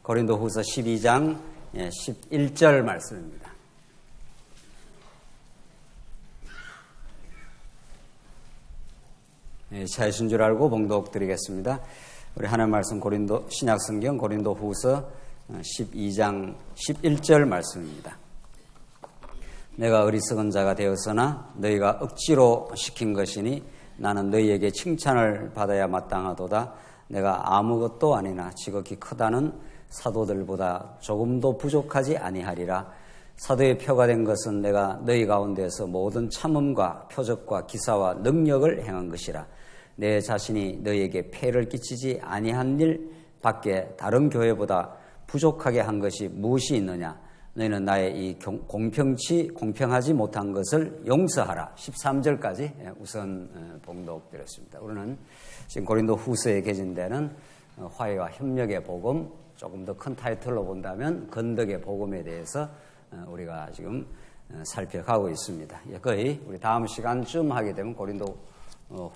고린도후서 12장 11절 말씀입니다. 차이신 줄 알고 봉독 드리겠습니다. 우리 하나님 말씀 고린도 신약성경 고린도후서 12장 11절 말씀입니다. 내가 어리석은 자가 되었으나 너희가 억지로 시킨 것이니 나는 너희에게 칭찬을 받아야 마땅하도다. 내가 아무것도 아니나 지극히 크다는 사도들보다 조금도 부족하지 아니하리라. 사도의 표가 된 것은 내가 너희 가운데서 모든 참음과 표적과 기사와 능력을 행한 것이라. 내 자신이 너희에게 폐를 끼치지 아니한 일 밖에 다른 교회보다 부족하게 한 것이 무엇이 있느냐. 너희는 나의 이 공평하지 못한 것을 용서하라. 13절까지 우선 봉독드렸습니다. 우리는 지금 고린도 후서에 개진되는 화해와 협력의 복음, 조금 더 큰 타이틀로 본다면 건덕의 복음에 대해서 우리가 지금 살펴가고 있습니다. 거의 우리 다음 시간쯤 하게 되면 고린도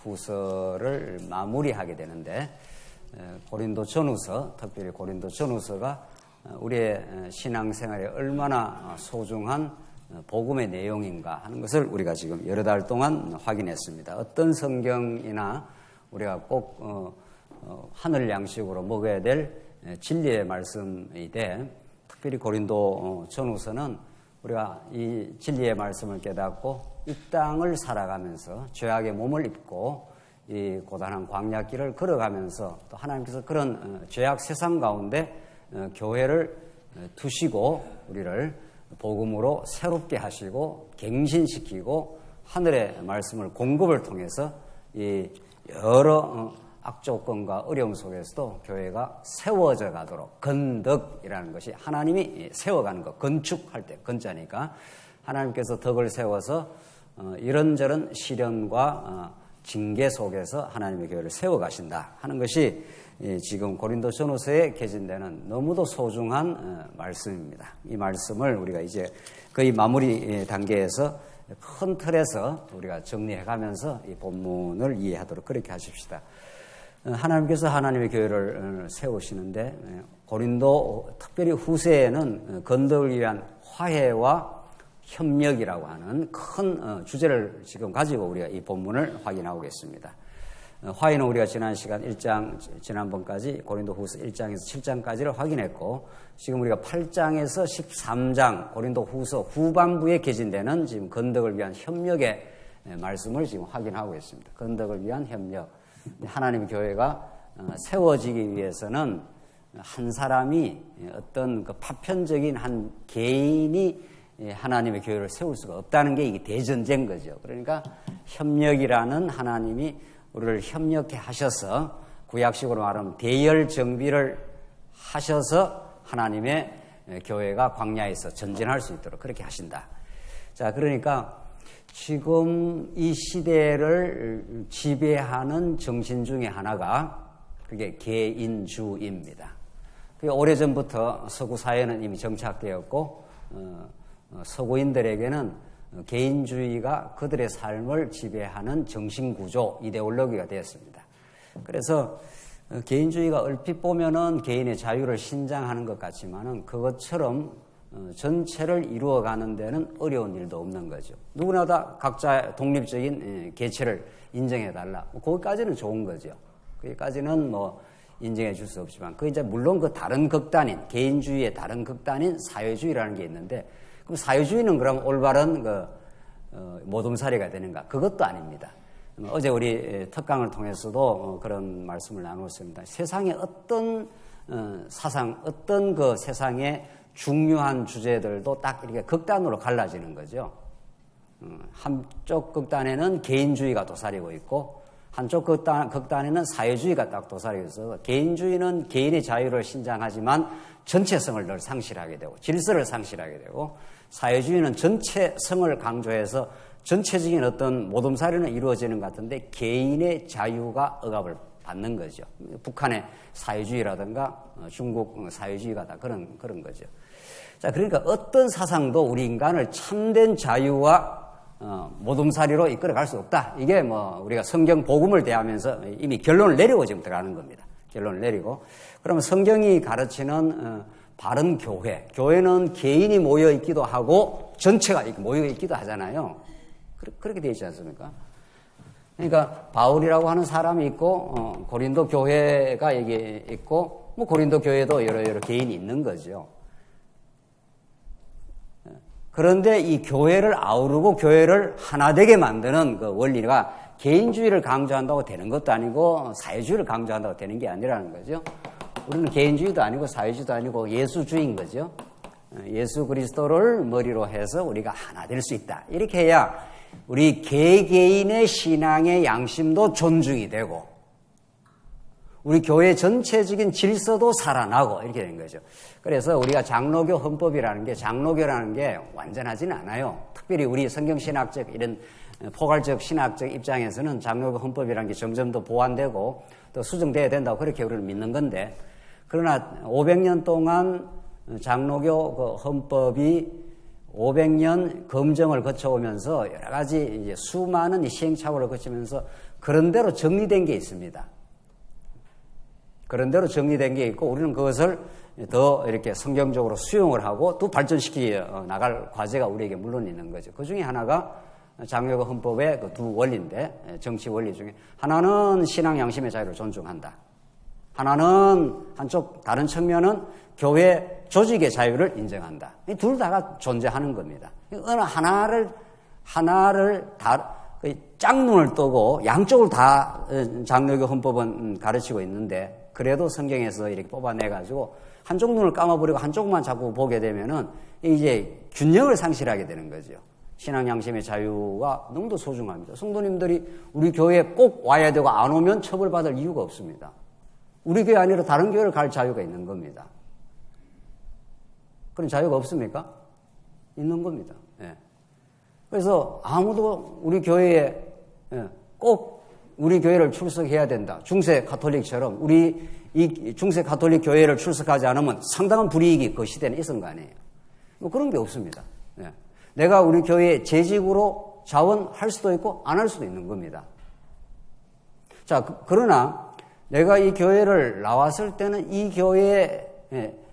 후서를 마무리하게 되는데, 고린도 전후서, 특별히 고린도 전후서가 우리의 신앙생활에 얼마나 소중한 복음의 내용인가 하는 것을 우리가 지금 여러 달 동안 확인했습니다. 어떤 성경이나 우리가 꼭 하늘 양식으로 먹어야 될 진리의 말씀이되, 특별히 고린도 전후서는 우리가 이 진리의 말씀을 깨닫고 이 땅을 살아가면서 죄악의 몸을 입고 이 고단한 광야길을 걸어가면서 또 하나님께서 그런 죄악 세상 가운데 교회를 두시고 우리를 복음으로 새롭게 하시고 갱신시키고 하늘의 말씀을 공급을 통해서 이 여러 악조건과 어려움 속에서도 교회가 세워져 가도록, 건덕이라는 것이 하나님이 세워가는 것, 건축할 때 건자니까 하나님께서 덕을 세워서 이런저런 시련과 징계 속에서 하나님의 교회를 세워가신다 하는 것이 지금 고린도 전후서에 개진되는 너무도 소중한 말씀입니다. 이 말씀을 우리가 이제 거의 마무리 단계에서 큰 틀에서 우리가 정리해가면서 이 본문을 이해하도록 그렇게 하십시다. 하나님께서 하나님의 교회를 세우시는데 고린도 특별히 후세에는 건덕을 위한 화해와 협력이라고 하는 큰 주제를 지금 가지고 우리가 이 본문을 확인하고 있습니다. 화해는 우리가 지난 시간 1장, 지난번까지 고린도 후서 1장에서 7장까지를 확인했고, 지금 우리가 8장에서 13장 고린도 후서 후반부에 개진되는 지금 건덕을 위한 협력의 말씀을 지금 확인하고 있습니다. 건덕을 위한 협력. 하나님의 교회가 세워지기 위해서는 한 사람이 어떤 그 파편적인 한 개인이 하나님의 교회를 세울 수가 없다는 게 이게 대전제인 거죠. 그러니까 협력이라는 하나님이 우리를 협력해 하셔서, 구약식으로 말하면 대열 정비를 하셔서 하나님의 교회가 광야에서 전진할 수 있도록 그렇게 하신다. 자, 그러니까 지금 이 시대를 지배하는 정신 중에 하나가 그게 개인주의입니다. 그게 오래전부터 서구 사회는 이미 정착되었고, 서구인들에게는 개인주의가 그들의 삶을 지배하는 정신구조, 이데올로기가 되었습니다. 그래서 개인주의가 얼핏 보면은 개인의 자유를 신장하는 것 같지만은 그것처럼 전체를 이루어가는 데는 어려운 일도 없는 거죠. 누구나 다 각자 독립적인 개체를 인정해달라. 거기까지는 좋은 거죠. 거기까지는 뭐 인정해 줄 수 없지만, 그 이제 물론 그 다른 극단인, 개인주의의 다른 극단인 사회주의라는 게 있는데, 그럼 사회주의는 그럼 올바른 모둠살이가 되는가? 그것도 아닙니다. 어제 우리 특강을 통해서도 그런 말씀을 나누었습니다. 세상의 어떤 사상, 어떤 그 세상의 중요한 주제들도 딱 이렇게 극단으로 갈라지는 거죠. 한쪽 극단에는 개인주의가 도사리고 있고, 한쪽 극단에는 사회주의가 딱 도사리고 있어서, 개인주의는 개인의 자유를 신장하지만 전체성을 늘 상실하게 되고 질서를 상실하게 되고, 사회주의는 전체성을 강조해서 전체적인 어떤 모둠살이는 이루어지는 것 같은데 개인의 자유가 억압을 받는 거죠. 북한의 사회주의라든가 중국 사회주의가 다 그런 거죠. 자, 그러니까 어떤 사상도 우리 인간을 참된 자유와 모둠살이로 이끌어갈 수 없다. 이게 뭐 우리가 성경 복음을 대하면서 이미 결론을 내리고 지금 들어가는 겁니다. 결론을 내리고, 그러면 성경이 가르치는 바른 교회, 교회는 개인이 모여 있기도 하고 전체가 모여 있기도 하잖아요. 그렇게 되어 있지 않습니까? 그러니까 바울이라고 하는 사람이 있고 고린도 교회가 이게 있고 뭐 고린도 교회도 여러 개인이 있는 거죠. 그런데 이 교회를 아우르고 교회를 하나 되게 만드는 그 원리가 개인주의를 강조한다고 되는 것도 아니고 사회주의를 강조한다고 되는 게 아니라는 거죠. 우리는 개인주의도 아니고 사회주의도 아니고 예수주의인 거죠. 예수 그리스도를 머리로 해서 우리가 하나 될 수 있다. 이렇게 해야 우리 개개인의 신앙의 양심도 존중이 되고 우리 교회 전체적인 질서도 살아나고 이렇게 되는 거죠. 그래서 우리가 장로교 헌법이라는 게 장로교라는 게 완전하지는 않아요. 특별히 우리 성경신학적 이런 포괄적 신학적 입장에서는 장로교 헌법이라는 게 점점 더 보완되고 또 수정돼야 된다고 그렇게 우리는 믿는 건데 그러나 500년 동안 장로교 그 헌법이 500년 검증을 거쳐오면서 여러 가지 이제 수많은 시행착오를 거치면서 그런대로 정리된 게 있습니다. 그런대로 정리된 게 있고 우리는 그것을 더 이렇게 성경적으로 수용을 하고 또 발전시켜 나갈 과제가 우리에게 물론 있는 거죠. 그 중에 하나가 장로교 헌법의 그 두 원리인데 정치 원리 중에 하나는 신앙 양심의 자유를 존중한다. 하나는 한쪽 다른 측면은 교회 조직의 자유를 인정한다. 이 둘 다가 존재하는 겁니다. 어느 하나를 다 짝눈을 뜨고 양쪽을 다 장로교 헌법은 가르치고 있는데 그래도 성경에서 이렇게 뽑아내가지고 한쪽 눈을 감아버리고 한쪽만 자꾸 보게 되면은 이제 균형을 상실하게 되는 거죠. 신앙 양심의 자유가 너무도 소중합니다. 성도님들이 우리 교회에 꼭 와야 되고 안 오면 처벌받을 이유가 없습니다. 우리 교회 아니라 다른 교회를 갈 자유가 있는 겁니다. 그런 자유가 없습니까? 있는 겁니다. 예. 그래서 아무도 우리 교회에 꼭 우리 교회를 출석해야 된다. 중세 가톨릭처럼 우리 이 중세 가톨릭 교회를 출석하지 않으면 상당한 불이익이 그 시대는 있었던 거 아니에요. 뭐 그런 게 없습니다. 예. 내가 우리 교회에 재직으로 자원할 수도 있고 안 할 수도 있는 겁니다. 자, 그러나 내가 이 교회를 나왔을 때는 이 교회의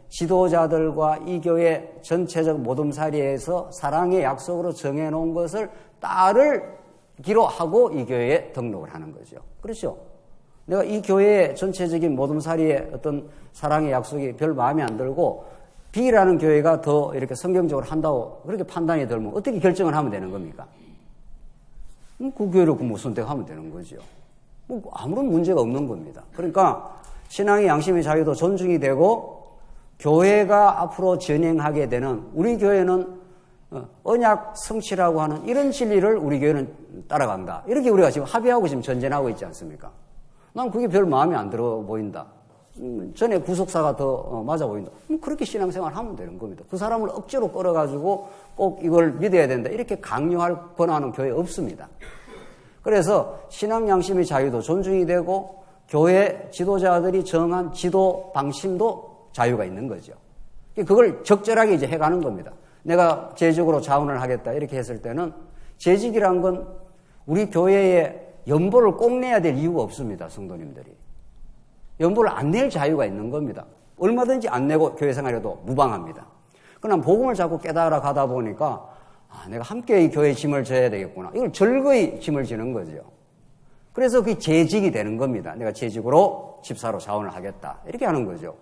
지도자들과 이 교회 전체적 모둠사리에서 사랑의 약속으로 정해놓은 것을 따르기로 하고 이 교회에 등록을 하는 거죠. 그렇죠? 내가 이 교회의 전체적인 모둠사리의 어떤 사랑의 약속이 별 마음에 안 들고 B라는 교회가 더 이렇게 성경적으로 한다고 그렇게 판단이 들면 어떻게 결정을 하면 되는 겁니까? 그 교회를 뭐 선택하면 되는 거죠. 뭐 아무런 문제가 없는 겁니다. 그러니까 신앙의 양심의 자유도 존중이 되고 교회가 앞으로 진행하게 되는 우리 교회는 언약 성취라고 하는 이런 진리를 우리 교회는 따라간다. 이렇게 우리가 지금 합의하고 지금 전쟁하고 있지 않습니까? 난 그게 별 마음에 안 들어 보인다. 전에 구속사가 더 맞아 보인다. 그렇게 신앙생활 하면 되는 겁니다. 그 사람을 억지로 끌어가지고 꼭 이걸 믿어야 된다. 이렇게 강요할 권한은 교회에 없습니다. 그래서 신앙 양심의 자유도 존중이 되고 교회 지도자들이 정한 지도 방침도 자유가 있는 거죠. 그걸 적절하게 이제 해가는 겁니다. 내가 재직으로 자원을 하겠다 이렇게 했을 때는 재직이란 건 우리 교회에 연보를 꼭 내야 될 이유가 없습니다. 성도님들이. 연보를 안 낼 자유가 있는 겁니다. 얼마든지 안 내고 교회 생활해도 무방합니다. 그러나 복음을 자꾸 깨달아 가다 보니까 내가 함께 이 교회에 짐을 져야 되겠구나. 이걸 절거히 짐을 지는 거죠. 그래서 그게 재직이 되는 겁니다. 내가 재직으로 집사로 자원을 하겠다. 이렇게 하는 거죠.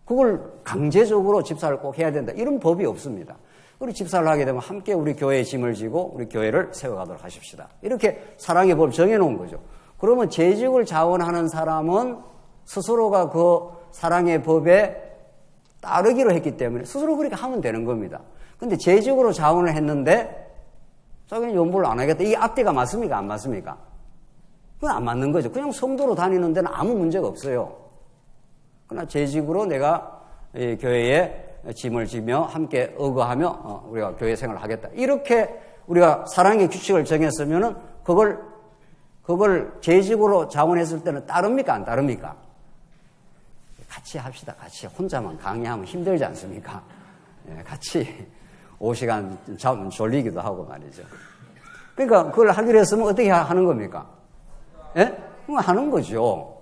그걸 강제적으로 집사를 꼭 해야 된다. 이런 법이 없습니다. 우리 집사를 하게 되면 함께 우리 교회에 짐을 지고 우리 교회를 세워가도록 하십시다. 이렇게 사랑의 법을 정해놓은 거죠. 그러면 재직을 자원하는 사람은 스스로가 그 사랑의 법에 따르기로 했기 때문에 스스로 그렇게 하면 되는 겁니다. 근데 재직으로 자원을 했는데 자기는 연보를 안 하겠다. 이게 앞뒤가 맞습니까? 안 맞습니까? 그건 안 맞는 거죠. 그냥 성도로 다니는 데는 아무 문제가 없어요. 그러나 재직으로 내가 이 교회에 짐을 지며 함께 의거하며 우리가 교회 생활을 하겠다. 이렇게 우리가 사랑의 규칙을 정했으면은 그걸 재직으로 자원했을 때는 따릅니까? 안 따릅니까? 같이 합시다. 같이. 혼자만 강의하면 힘들지 않습니까? 같이 5시간 자면 졸리기도 하고 말이죠. 그러니까 그걸 하기로 했으면 어떻게 하는 겁니까? 예? 그럼 하는 거죠.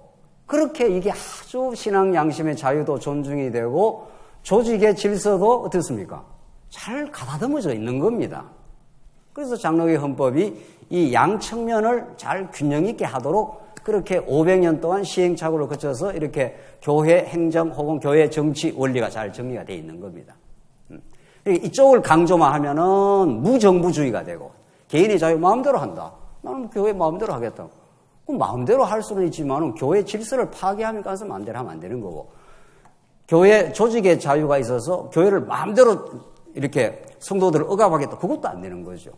그렇게 이게 아주 신앙 양심의 자유도 존중이 되고 조직의 질서도 어떻습니까? 잘 가다듬어져 있는 겁니다. 그래서 장로교 헌법이 이 양측면을 잘 균형 있게 하도록 그렇게 500년 동안 시행착오를 거쳐서 이렇게 교회 행정 혹은 교회 정치 원리가 잘 정리가 되어 있는 겁니다. 이쪽을 강조만 하면은 무정부주의가 되고 개인의 자유 마음대로 한다. 나는 교회 마음대로 하겠다. 그럼 마음대로 할 수는 있지만 교회 질서를 파괴하니까 마음대로 하면 안 되는 거고 교회 조직의 자유가 있어서 교회를 마음대로 이렇게 성도들을 억압하겠다. 그것도 안 되는 거죠.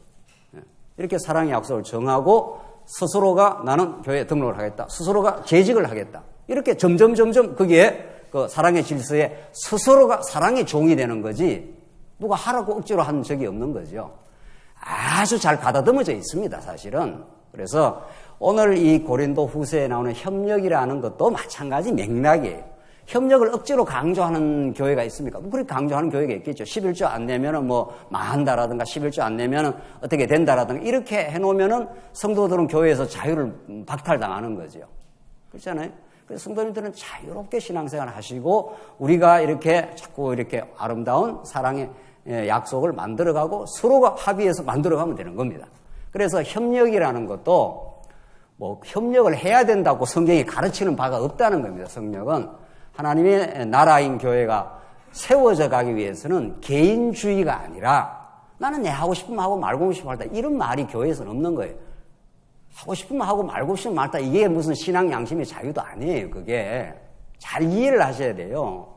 이렇게 사랑의 약속을 정하고 스스로가 나는 교회에 등록을 하겠다. 스스로가 재직을 하겠다. 이렇게 점점 거기에 그 사랑의 질서에 스스로가 사랑의 종이 되는 거지 누가 하라고 억지로 한 적이 없는 거죠. 아주 잘 가다듬어져 있습니다. 사실은. 그래서 오늘 이 고린도 후서에 나오는 협력이라는 것도 마찬가지 맥락이에요. 협력을 억지로 강조하는 교회가 있습니까? 그렇게 강조하는 교회가 있겠죠. 11조 안 내면은 망한다라든가 11조 안 내면은 어떻게 된다라든가 이렇게 해놓으면은 성도들은 교회에서 자유를 박탈당하는 거죠. 그렇잖아요. 그래서 성도님들은 자유롭게 신앙생활 하시고 우리가 이렇게 자꾸 이렇게 아름다운 사랑의 약속을 만들어가고 서로가 합의해서 만들어가면 되는 겁니다. 그래서 협력이라는 것도 협력을 해야 된다고 성경이 가르치는 바가 없다는 겁니다. 성경은 하나님의 나라인 교회가 세워져 가기 위해서는 개인주의가 아니라 나는 내 하고 싶으면 하고 말고 싶으면 말다 이런 말이 교회에서는 없는 거예요. 하고 싶으면 하고 말고 싶으면 말다 이게 무슨 신앙 양심의 자유도 아니에요. 그게 잘 이해를 하셔야 돼요.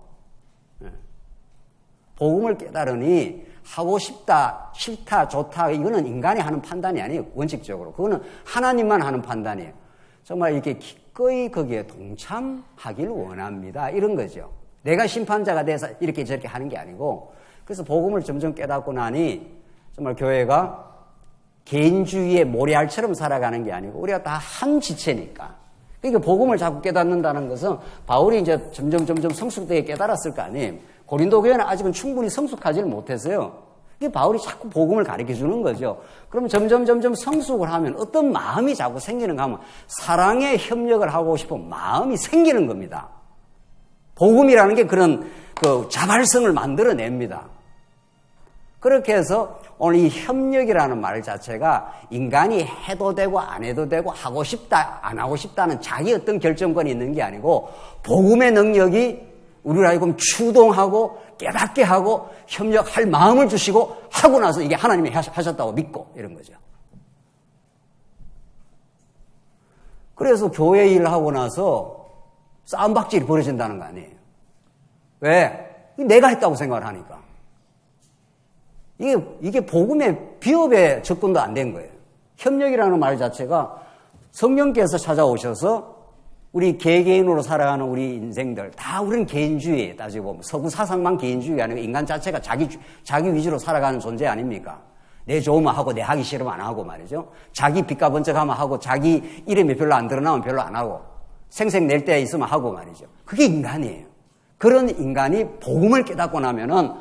복음을 깨달으니 하고 싶다, 싫다, 좋다 이거는 인간이 하는 판단이 아니에요. 원칙적으로. 그거는 하나님만 하는 판단이에요. 정말 이렇게 기꺼이 거기에 동참하길 원합니다. 이런 거죠. 내가 심판자가 돼서 이렇게 저렇게 하는 게 아니고 그래서 복음을 점점 깨닫고 나니 정말 교회가 개인주의의 모래알처럼 살아가는 게 아니고 우리가 다 한 지체니까. 그러니까 복음을 자꾸 깨닫는다는 것은 바울이 이제 점점 성숙되게 깨달았을 거 아니에요. 고린도 교회는 아직은 충분히 성숙하지를 못했어요. 이게 바울이 자꾸 복음을 가르쳐 주는 거죠. 그럼 점점 성숙을 하면 어떤 마음이 자꾸 생기는가 하면 사랑의 협력을 하고 싶은 마음이 생기는 겁니다. 복음이라는 게 그런 자발성을 만들어냅니다. 그렇게 해서 오늘 이 협력이라는 말 자체가 인간이 해도 되고 안 해도 되고 하고 싶다 안 하고 싶다는 자기 어떤 결정권이 있는 게 아니고 복음의 능력이 우리를 하여금 추동하고 깨닫게 하고 협력할 마음을 주시고 하고 나서 이게 하나님이 하셨다고 믿고 이런 거죠. 그래서 교회 일을 하고 나서 싸움박질이 벌어진다는 거 아니에요. 왜? 내가 했다고 생각을 하니까. 이게 복음의 비협의 접근도 안 된 거예요. 협력이라는 말 자체가 성령께서 찾아오셔서 우리 개개인으로 살아가는 우리 인생들 다 우리는 개인주의에 따지고 보면 서구 사상만 개인주의가 아니고 인간 자체가 자기 위주로 살아가는 존재 아닙니까? 내 좋으면 하고 내 하기 싫으면 안 하고 말이죠. 자기 빚가 번쩍하면 하고 자기 이름이 별로 안 드러나면 별로 안 하고 생색 낼 때 있으면 하고 말이죠. 그게 인간이에요. 그런 인간이 복음을 깨닫고 나면은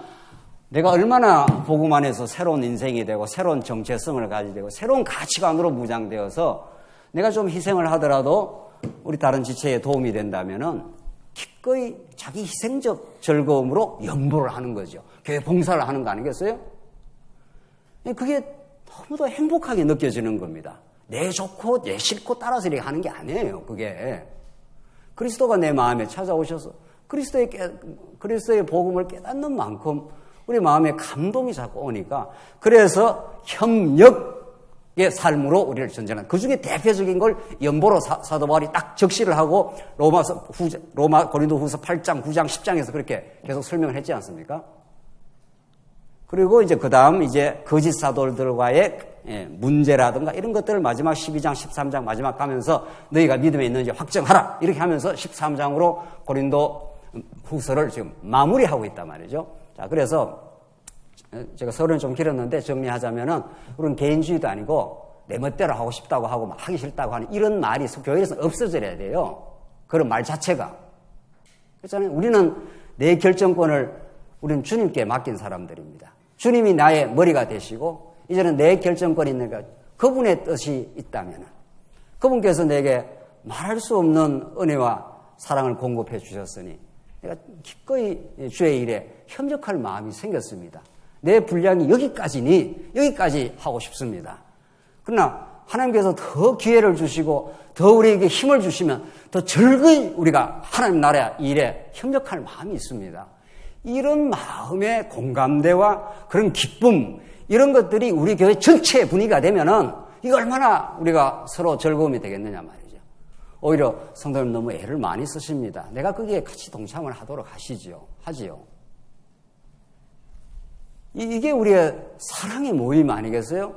내가 얼마나 복음 안에서 새로운 인생이 되고 새로운 정체성을 가지게 되고 새로운 가치관으로 무장되어서 내가 좀 희생을 하더라도 우리 다른 지체에 도움이 된다면은 기꺼이 자기 희생적 즐거움으로 연보를 하는 거죠. 교회 봉사를 하는 거 아니겠어요? 그게 너무도 행복하게 느껴지는 겁니다. 내 좋고 내 싫고 따라서 이렇게 하는 게 아니에요. 그게 그리스도가 내 마음에 찾아오셔서 그리스도의 복음을 깨닫는 만큼 우리 마음에 감동이 자꾸 오니까 그래서 협력의 삶으로 우리를 전전한 그 중에 대표적인 걸 연보로 사도 바울이 딱 적시를 하고 고린도 후서 8장, 9장, 10장에서 그렇게 계속 설명을 했지 않습니까? 그리고 이제 그 다음 이제 거짓 사도들과의 문제라든가 이런 것들을 마지막 12장, 13장 마지막 가면서 너희가 믿음에 있는지 확정하라 이렇게 하면서 13장으로 고린도 후서를 지금 마무리하고 있단 말이죠. 자, 그래서 제가 서론이 좀 길었는데 정리하자면은 우리는 개인주의도 아니고 내 멋대로 하고 싶다고 하고 막 하기 싫다고 하는 이런 말이 교회에서 없어져야 돼요. 그런 말 자체가. 그렇잖아요. 우리는 내 결정권을 우리는 주님께 맡긴 사람들입니다. 주님이 나의 머리가 되시고 이제는 내 결정권이 있는가 그분의 뜻이 있다면 그분께서 내게 말할 수 없는 은혜와 사랑을 공급해 주셨으니 내가 기꺼이 주의 일에 협력할 마음이 생겼습니다. 내 분량이 여기까지니 여기까지 하고 싶습니다. 그러나 하나님께서 더 기회를 주시고 더 우리에게 힘을 주시면 더 즐거이 우리가 하나님 나라 일에 협력할 마음이 있습니다. 이런 마음의 공감대와 그런 기쁨, 이런 것들이 우리 교회 전체의 분위기가 되면은 이거 얼마나 우리가 서로 즐거움이 되겠느냐 말이죠. 오히려 성도님 너무 애를 많이 쓰십니다. 내가 거기에 같이 동참을 하도록 하지요. 이게 우리의 사랑의 모임 아니겠어요?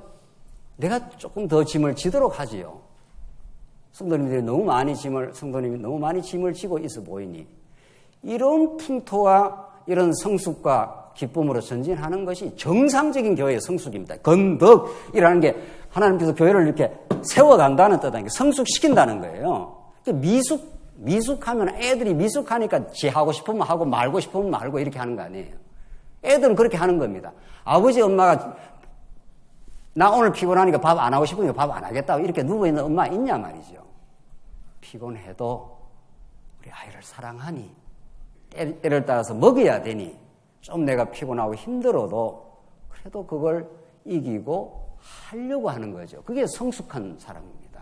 내가 조금 더 짐을 지도록 하지요. 성도님이 너무 많이 짐을 지고 있어 보이니 이런 풍토와 이런 성숙과 기쁨으로 전진하는 것이 정상적인 교회의 성숙입니다. 건덕이라는 게 하나님께서 교회를 이렇게 세워간다는 뜻 아니에요. 성숙시킨다는 거예요. 미숙하면 애들이 미숙하니까 지 하고 싶으면 하고 말고 싶으면 말고 이렇게 하는 거 아니에요. 애들은 그렇게 하는 겁니다. 아버지 엄마가 나 오늘 피곤하니까 밥 안 하고 싶으니까 밥 안 하겠다고 이렇게 누워있는 엄마 있냐 말이죠. 피곤해도 우리 아이를 사랑하니 때를 따라서 먹여야 되니 좀 내가 피곤하고 힘들어도 그래도 그걸 이기고 하려고 하는 거죠. 그게 성숙한 사람입니다.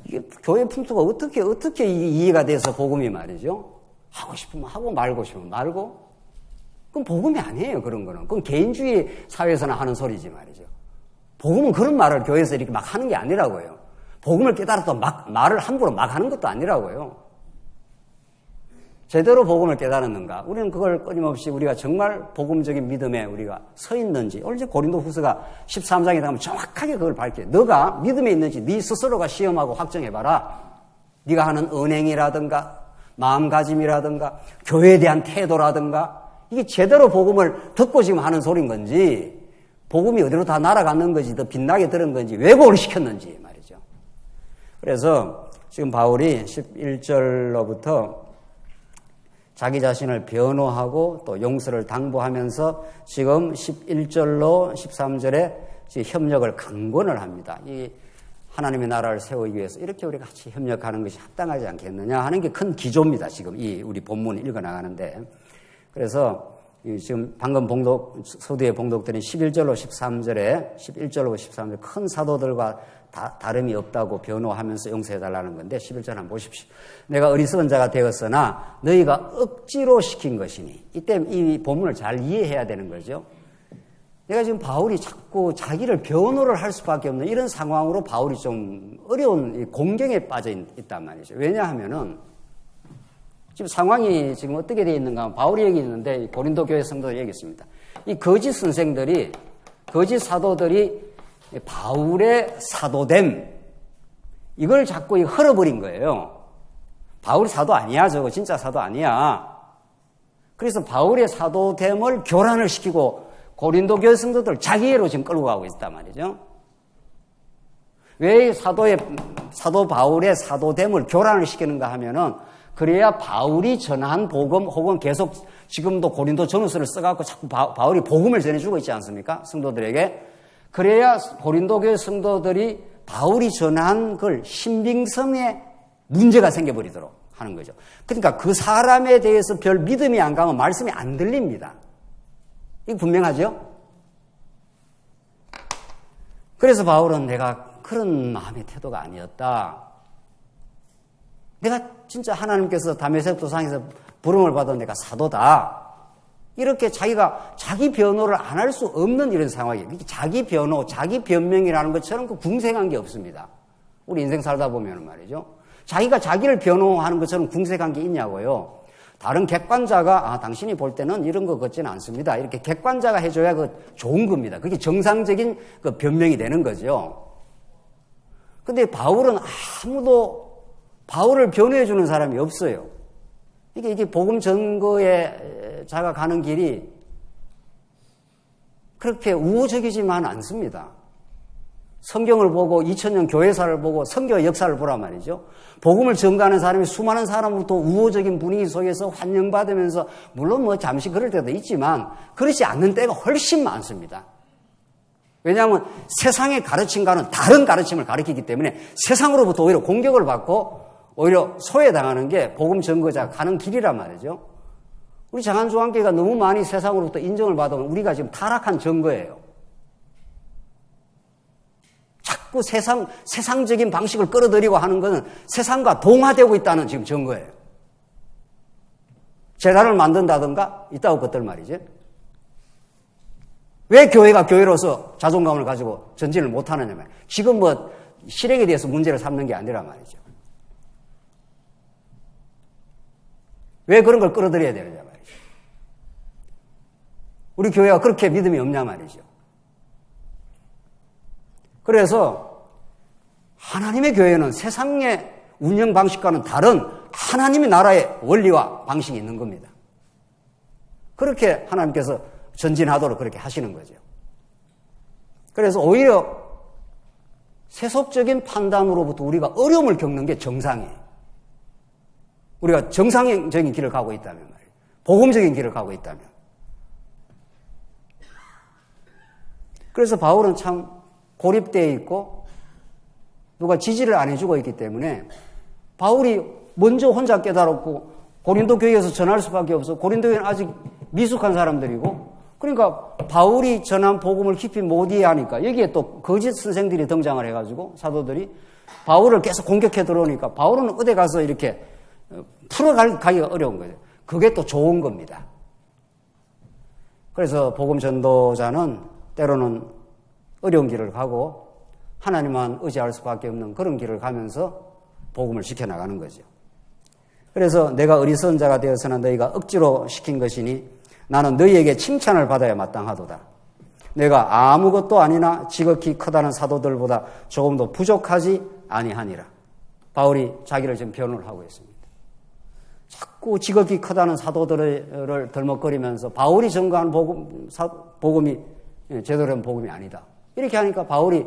이게 교회 풍토가 어떻게 이해가 돼서 복음이 말이죠. 하고 싶으면 하고 말고 싶으면 말고 그건 복음이 아니에요. 그런 거는. 그건 개인주의 사회에서나 하는 소리지 말이죠. 복음은 그런 말을 교회에서 이렇게 막 하는 게 아니라고요. 복음을 깨달아도 말을 함부로 막 하는 것도 아니라고요. 제대로 복음을 깨달았는가? 우리는 그걸 끊임없이 우리가 정말 복음적인 믿음에 우리가 서 있는지, 오늘 이제 고린도후서 13장에 가면 정확하게 그걸 밝혀요. 너가 믿음에 있는지 네 스스로가 시험하고 확정해봐라. 네가 하는 언행이라든가 마음가짐이라든가 교회에 대한 태도라든가 이게 제대로 복음을 듣고 지금 하는 소리인 건지 복음이 어디로 다 날아가는 건지 더 빛나게 들은 건지 왜곡을 시켰는지 말이죠. 그래서 지금 바울이 11절로부터 자기 자신을 변호하고 또 용서를 당부하면서 지금 11절로 13절에 협력을 강권을 합니다. 이 하나님의 나라를 세우기 위해서 이렇게 우리가 같이 협력하는 것이 합당하지 않겠느냐 하는 게 큰 기조입니다. 지금 이 우리 본문을 읽어나가는데. 그래서 지금 방금 서두에 봉독들인 11절로 13절에 11절로 13절 큰 사도들과 다름이 없다고 변호하면서 용서해달라는 건데 11절 한번 보십시오. 내가 어리석은 자가 되었으나 너희가 억지로 시킨 것이니 이때 이 본문을 잘 이해해야 되는 거죠. 내가 지금 바울이 자꾸 자기를 변호를 할 수밖에 없는 이런 상황으로 바울이 좀 어려운 공경에 빠져 있단 말이죠. 왜냐하면은 지금 상황이 지금 어떻게 되어 있는가 하면 바울이 얘기 있는데 고린도 교회 성도들 얘기 있습니다. 이 거짓 선생들이 거짓 사도들이 바울의 사도됨 이걸 자꾸 헐어버린 거예요. 바울이 사도 아니야. 저거 진짜 사도 아니야. 그래서 바울의 사도됨을 교란을 시키고 고린도 교회 성도들 자기애로 지금 끌고 가고 있단 말이죠. 왜 사도 바울의 사도됨을 교란을 시키는가 하면은 그래야 바울이 전한 복음 혹은 계속 지금도 고린도 전후서를 써갖고 자꾸 바울이 복음을 전해주고 있지 않습니까? 성도들에게. 그래야 고린도 교회 성도들이 바울이 전한 그 신빙성에 문제가 생겨버리도록 하는 거죠. 그러니까 그 사람에 대해서 별 믿음이 안 가면 말씀이 안 들립니다. 이거 분명하죠? 그래서 바울은 내가 그런 마음의 태도가 아니었다. 내가 진짜 하나님께서 다메섹 도상에서 부름을 받은 내가 사도다. 이렇게 자기가 자기 변호를 안 할 수 없는 이런 상황이에요. 자기 변호, 자기 변명이라는 것처럼 그 궁색한 게 없습니다. 우리 인생 살다 보면 말이죠. 자기가 자기를 변호하는 것처럼 궁색한 게 있냐고요. 다른 객관자가 당신이 볼 때는 이런 거 같지는 않습니다. 이렇게 객관자가 해줘야 그 좋은 겁니다. 그게 정상적인 그 변명이 되는 거죠. 근데 바울은 아무도 바울을 변호해 주는 사람이 없어요. 이게 복음 전거에 자가 가는 길이 그렇게 우호적이지만 않습니다. 성경을 보고 2000년 교회사를 보고 선교의 역사를 보란 말이죠. 복음을 전가하는 사람이 수많은 사람으로부터 우호적인 분위기 속에서 환영받으면서 물론 뭐 잠시 그럴 때도 있지만 그렇지 않는 때가 훨씬 많습니다. 왜냐하면 세상의 가르침과는 다른 가르침을 가르치기 때문에 세상으로부터 오히려 공격을 받고 오히려 소외당하는 게 복음 전거자가 가는 길이란 말이죠. 우리 장안조항교회가 너무 많이 세상으로부터 인정을 받으면 우리가 지금 타락한 증거예요. 자꾸 세상적인 방식을 끌어들이고 하는 것은 세상과 동화되고 있다는 지금 증거예요. 재단을 만든다든가 이따구 것들 말이죠. 왜 교회가 교회로서 자존감을 가지고 전진을 못하느냐 말이에요. 지금 뭐 실행에 대해서 문제를 삼는 게 아니라 말이죠. 왜 그런 걸 끌어들여야 되느냐 말이죠. 우리 교회가 그렇게 믿음이 없냐 말이죠. 그래서 하나님의 교회는 세상의 운영 방식과는 다른 하나님의 나라의 원리와 방식이 있는 겁니다. 그렇게 하나님께서 전진하도록 그렇게 하시는 거죠. 그래서 오히려 세속적인 판단으로부터 우리가 어려움을 겪는 게 정상이에요. 우리가 정상적인 길을 가고 있다면 말이에요. 복음적인 길을 가고 있다면. 그래서 바울은 참 고립되어 있고 누가 지지를 안 해주고 있기 때문에 바울이 먼저 혼자 깨달았고 고린도 교회에서 전할 수밖에 없어. 고린도 교회는 아직 미숙한 사람들이고 그러니까 바울이 전한 복음을 깊이 못 이해하니까 여기에 또 거짓 선생들이 등장을 해가지고 사도들이 바울을 계속 공격해 들어오니까 바울은 어디 가서 이렇게 풀어가기가 어려운 거죠. 그게 또 좋은 겁니다. 그래서 복음 전도자는 때로는 어려운 길을 가고 하나님만 의지할 수밖에 없는 그런 길을 가면서 복음을 지켜나가는 거죠. 그래서 내가 어리석은 자가 되어서는 너희가 억지로 시킨 것이니 나는 너희에게 칭찬을 받아야 마땅하도다. 내가 아무것도 아니나 지극히 크다는 사도들보다 조금도 부족하지 아니하니라. 바울이 자기를 지금 변호를 하고 있습니다. 자꾸 지극히 크다는 사도들을 덜먹거리면서 바울이 전가한 복음이 제대로 된 복음이 아니다. 이렇게 하니까 바울이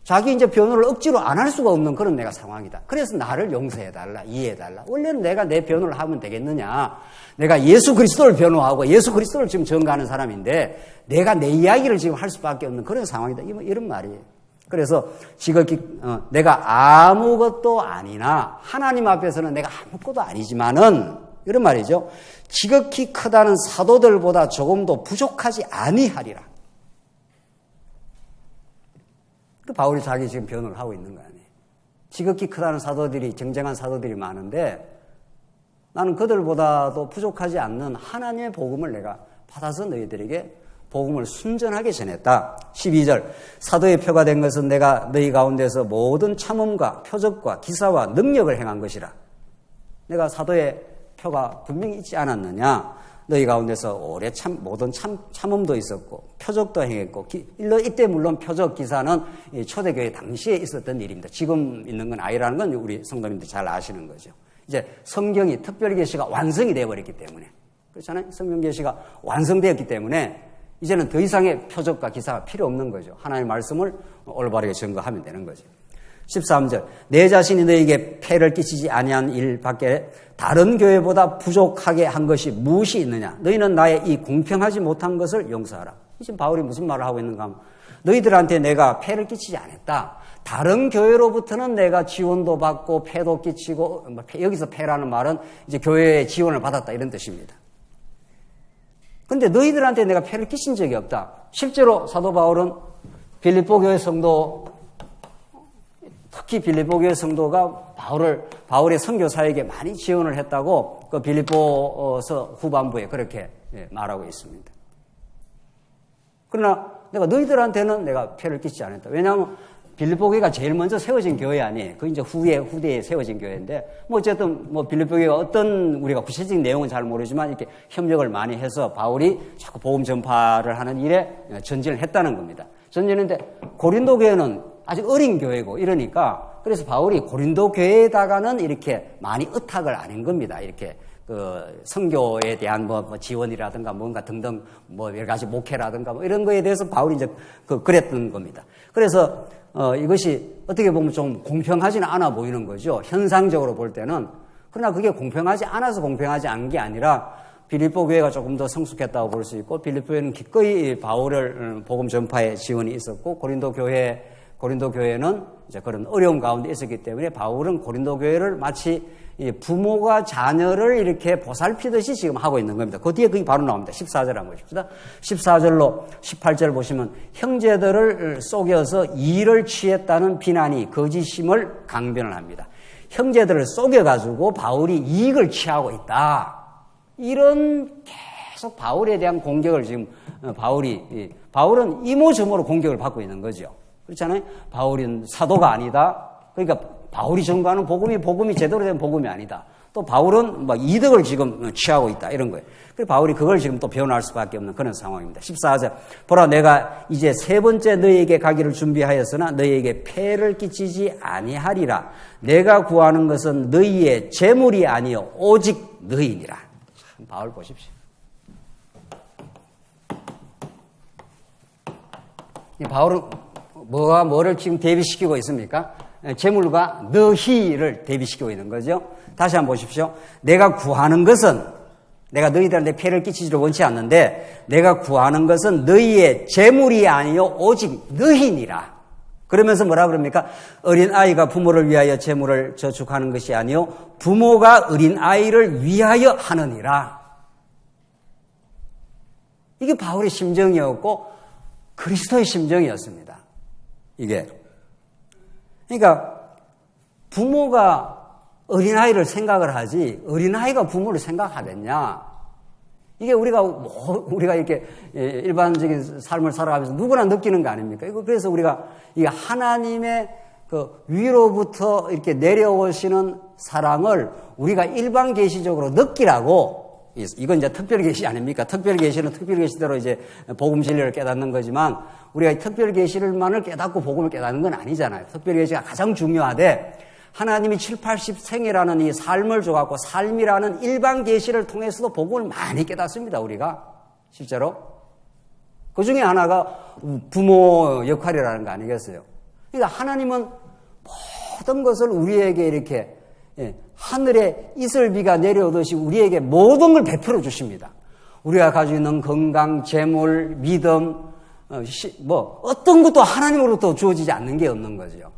자기 이제 변호를 억지로 안 할 수가 없는 그런 내가 상황이다. 그래서 나를 용서해달라, 이해해달라. 원래는 내가 내 변호를 하면 되겠느냐. 내가 예수 그리스도를 변호하고 예수 그리스도를 지금 전가하는 사람인데 내가 내 이야기를 지금 할 수밖에 없는 그런 상황이다. 이런 말이에요. 그래서 지극히 내가 아무것도 아니나 하나님 앞에서는 내가 아무것도 아니지만은 이런 말이죠. 지극히 크다는 사도들보다 조금도 부족하지 아니하리라. 바울이 자기 지금 변호를 하고 있는 거 아니에요. 지극히 크다는 사도들이, 정정한 사도들이 많은데 나는 그들보다도 부족하지 않는 하나님의 복음을 내가 받아서 너희들에게 복음을 순전하게 전했다. 12절 사도의 표가 된 것은 내가 너희 가운데서 모든 참음과 표적과 기사와 능력을 행한 것이라. 내가 사도의 표가 분명히 있지 않았느냐. 너희 가운데서 오래 모든 참음도 있었고 표적도 행했고 이때 물론 표적 기사는 초대교회 당시에 있었던 일입니다. 지금 있는 건 아니라는 건 우리 성도님들 잘 아시는 거죠. 이제 성경이 특별 계시가 완성이 되어버렸기 때문에 그렇잖아요. 성경 계시가 완성되었기 때문에 이제는 더 이상의 표적과 기사가 필요 없는 거죠. 하나님의 말씀을 올바르게 증거하면 되는 거죠. 13절 내 자신이 너에게 폐를 끼치지 아니한 일 밖에 다른 교회보다 부족하게 한 것이 무엇이 있느냐. 너희는 나의 이 공평하지 못한 것을 용서하라. 지금 바울이 무슨 말을 하고 있는가 하면 너희들한테 내가 폐를 끼치지 않았다. 다른 교회로부터는 내가 지원도 받고 폐도 끼치고 여기서 폐라는 말은 이제 교회의 지원을 받았다 이런 뜻입니다. 그런데 너희들한테 내가 폐를 끼친 적이 없다. 실제로 사도 바울은 빌립보 교회 성도 특히 빌립보 교회 성도가 바울의 선교 사역에 많이 지원을 했다고 그 빌립보서 후반부에 그렇게 말하고 있습니다. 그러나 내가 너희들한테는 내가 폐를 끼치지 않았다. 왜냐하면 빌립보 교회가 제일 먼저 세워진 교회 아니에요. 그 이제 후대에 세워진 교회인데 어쨌든 빌립보 교회가 어떤 우리가 구체적인 내용은 잘 모르지만 이렇게 협력을 많이 해서 바울이 자꾸 복음 전파를 하는 일에 전진을 했다는 겁니다. 전진했는데 고린도 교회는 아직 어린 교회고 이러니까 그래서 바울이 고린도 교회에다가는 이렇게 많이 의탁을 안 한 겁니다. 이렇게 선교에 대한 지원이라든가 뭔가 등등 여러 가지 목회라든가 이런 거에 대해서 바울이 이제 그랬던 겁니다. 그래서 이것이 어떻게 보면 좀 공평하지는 않아 보이는 거죠. 현상적으로 볼 때는. 그러나 그게 공평하지 않아서 공평하지 않은 게 아니라 빌립보 교회가 조금 더 성숙했다고 볼 수 있고 빌립보 교회는 기꺼이 바울을 복음 전파에 지원이 있었고 고린도 교회가 고린도 교회는 이제 그런 어려운 가운데 있었기 때문에 바울은 고린도 교회를 마치 부모가 자녀를 이렇게 보살피듯이 지금 하고 있는 겁니다. 그 뒤에 그게 바로 나옵니다. 14절 한번 보십시다. 14절로 18절 보시면 형제들을 속여서 이를 취했다는 비난이 거짓임을 강변을 합니다. 형제들을 속여가지고 바울이 이익을 취하고 있다. 이런 계속 바울에 대한 공격을 지금 바울은 이모저모로 공격을 받고 있는 거죠. 그렇잖아요. 바울은 사도가 아니다. 그러니까 바울이 전가하는 복음이 제대로 된 복음이 아니다. 또 바울은 막 이득을 지금 취하고 있다. 이런 거예요. 그래서 바울이 그걸 지금 또 변호할 수밖에 없는 그런 상황입니다. 14절. 보라, 내가 이제 세 번째 너희에게 가기를 준비하였으나 너희에게 폐를 끼치지 아니하리라. 내가 구하는 것은 너희의 재물이 아니요 오직 너희니라. 참, 바울 보십시오. 바울은 뭐를 지금 대비시키고 있습니까? 재물과 너희를 대비시키고 있는 거죠. 다시 한번 보십시오. 내가 구하는 것은, 내가 너희들한테 폐를 끼치지를 원치 않는데, 내가 구하는 것은 너희의 재물이 아니요 오직 너희니라. 그러면서 뭐라 그럽니까? 어린아이가 부모를 위하여 재물을 저축하는 것이 아니요 부모가 어린아이를 위하여 하느니라. 이게 바울의 심정이었고 그리스도의 심정이었습니다. 이게. 그러니까 부모가 어린아이를 생각을 하지 어린아이가 부모를 생각하겠냐. 이게 우리가 이렇게 일반적인 삶을 살아가면서 누구나 느끼는 거 아닙니까? 그래서 우리가 이 하나님의 그 위로부터 이렇게 내려오시는 사랑을 우리가 일반 계시적으로 느끼라고, 이건 이제 특별 계시 아닙니까? 특별 계시는 특별 계시대로 이제 복음 진리를 깨닫는 거지만 우리가 특별 계시를만을 깨닫고 복음을 깨닫는 건 아니잖아요. 특별 계시가 가장 중요하되 하나님이 7, 80생이라는 이 삶을 줘갖고 삶이라는 일반 계시를 통해서도 복음을 많이 깨닫습니다. 우리가 실제로 그 중에 하나가 부모 역할이라는 거 아니겠어요? 그러니까 하나님은 모든 것을 우리에게 이렇게 하늘에 이슬비가 내려오듯이 우리에게 모든 걸 베풀어 주십니다. 우리가 가지고 있는 건강, 재물, 믿음, 어떤 것도 하나님으로부터 주어지지 않는 게 없는 거죠.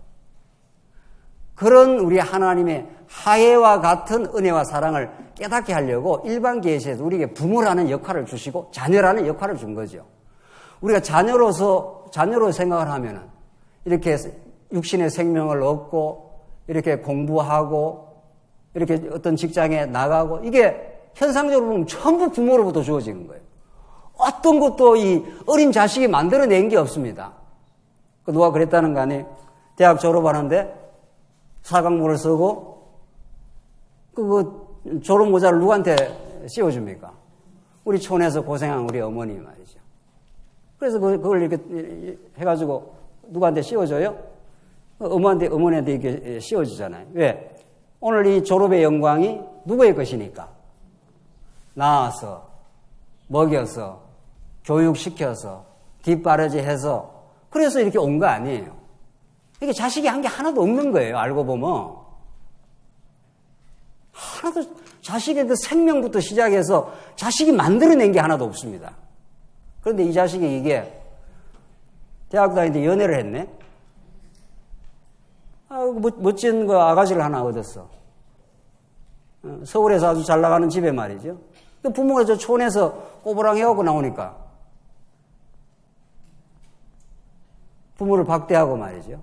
그런 우리 하나님의 하혜와 같은 은혜와 사랑을 깨닫게 하려고 일반 계시에서 우리에게 부모라는 역할을 주시고 자녀라는 역할을 준 거죠. 우리가 자녀로 생각을 하면은 이렇게 육신의 생명을 얻고 이렇게 공부하고 이렇게 어떤 직장에 나가고 이게 현상적으로 보면 전부 부모로부터 주어지는 거예요. 어떤 것도 이 어린 자식이 만들어낸 게 없습니다. 누가 그랬다는 거 아니에요? 대학 졸업하는데 사각모를 쓰고 그 졸업 모자를 누구한테 씌워줍니까? 우리 촌에서 고생한 우리 어머니 말이죠. 그래서 그걸 이렇게 해가지고 누구한테 씌워줘요? 어머니한테 이렇게 씌워주잖아요. 왜? 오늘 이 졸업의 영광이 누구의 것이니까? 낳아서, 먹여서, 교육시켜서, 뒷바라지 해서, 그래서 이렇게 온 거 아니에요. 이게 자식이 한 게 하나도 없는 거예요. 알고 보면. 하나도, 자식의 그 생명부터 시작해서 자식이 만들어낸 게 하나도 없습니다. 그런데 이 자식이 이게 대학 다니는데 연애를 했네? 멋진 그 아가씨를 하나 얻었어. 서울에서 아주 잘 나가는 집에 말이죠. 부모가 저 촌에서 꼬부랑 해갖고 나오니까 부모를 박대하고 말이죠.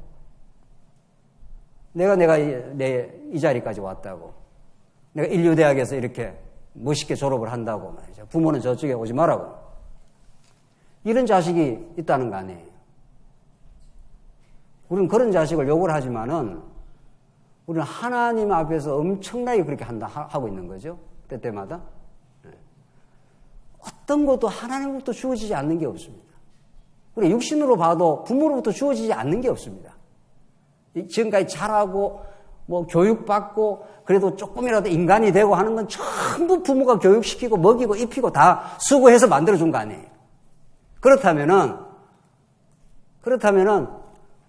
내가 이 자리까지 왔다고. 내가 인류대학에서 이렇게 멋있게 졸업을 한다고 말이죠. 부모는 저쪽에 오지 말라고. 이런 자식이 있다는 거 아니에요. 우리는 그런 자식을 욕을 하지만은 우리는 하나님 앞에서 엄청나게 그렇게 하고 있는 거죠. 때때마다. 어떤 것도 하나님으로부터 주어지지 않는 게 없습니다. 우리 육신으로 봐도 부모로부터 주어지지 않는 게 없습니다. 지금까지 잘하고 교육받고 그래도 조금이라도 인간이 되고 하는 건 전부 부모가 교육시키고 먹이고 입히고 다 수고해서 만들어준 거 아니에요. 그렇다면은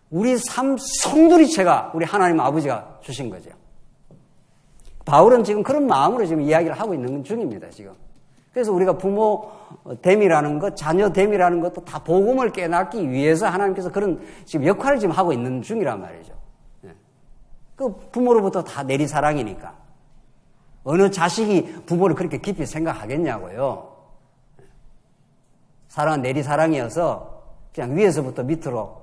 우리 삶 송두리째가 우리 하나님 아버지가 주신 거죠. 바울은 지금 그런 마음으로 지금 이야기를 하고 있는 중입니다, 지금. 그래서 우리가 부모됨이라는 것, 자녀됨이라는 것도 다 복음을 깨닫기 위해서 하나님께서 그런 지금 역할을 지금 하고 있는 중이란 말이죠. 그 부모로부터 다 내리사랑이니까. 어느 자식이 부모를 그렇게 깊이 생각하겠냐고요. 사랑은 내리사랑이어서 그냥 위에서부터 밑으로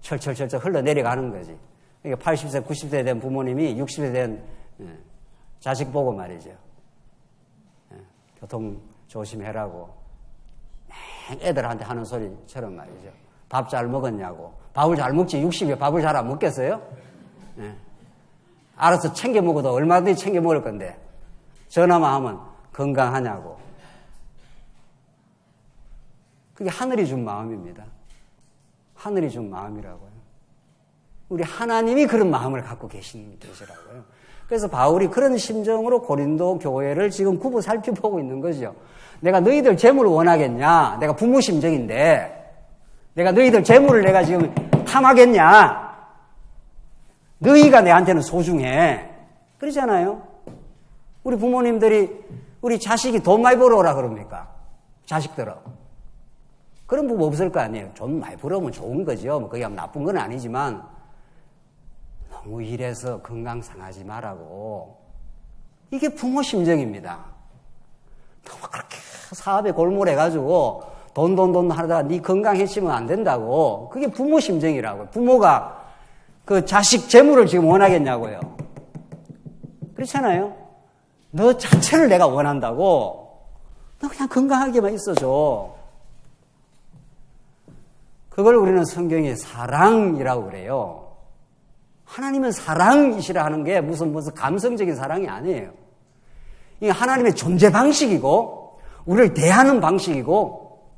철철철철 흘러내려가는 거지. 그러니까 80세, 90세 된 부모님이 60세 된 자식 보고 말이죠. 교통 조심해라고 애들한테 하는 소리처럼 말이죠. 밥 잘 먹었냐고. 밥을 잘 먹지 60에 밥을 잘 안 먹겠어요? 알아서 챙겨 먹어도 얼마든지 챙겨 먹을 건데 전화만 하면 건강하냐고. 그게 하늘이 준 마음입니다. 하늘이 준 마음이라고요. 우리 하나님이 그런 마음을 갖고 계시라고요. 그래서 바울이 그런 심정으로 고린도 교회를 지금 구부 살펴보고 있는 거죠. 내가 너희들 재물을 원하겠냐? 내가 부모 심정인데 내가 너희들 재물을 내가 지금 탐하겠냐? 너희가 내한테는 소중해. 그러잖아요. 우리 부모님들이 우리 자식이 돈 많이 벌어오라 그럽니까? 자식들은. 그런 부부 없을 거 아니에요. 돈 많이 벌어오면 좋은 거죠. 그게 나쁜 건 아니지만 너무 일해서 건강 상하지 말라고. 이게 부모 심정입니다. 너무 그렇게 사업에 골몰해가지고 돈 하다가 네 건강 해치면 안 된다고. 그게 부모 심정이라고요. 부모가 그 자식 재물을 지금 원하겠냐고요. 그렇잖아요. 너 자체를 내가 원한다고. 너 그냥 건강하게만 있어줘. 그걸 우리는 성경에 사랑이라고 그래요. 하나님은 사랑이시라 하는 게 무슨 감성적인 사랑이 아니에요. 이게 하나님의 존재 방식이고 우리를 대하는 방식이고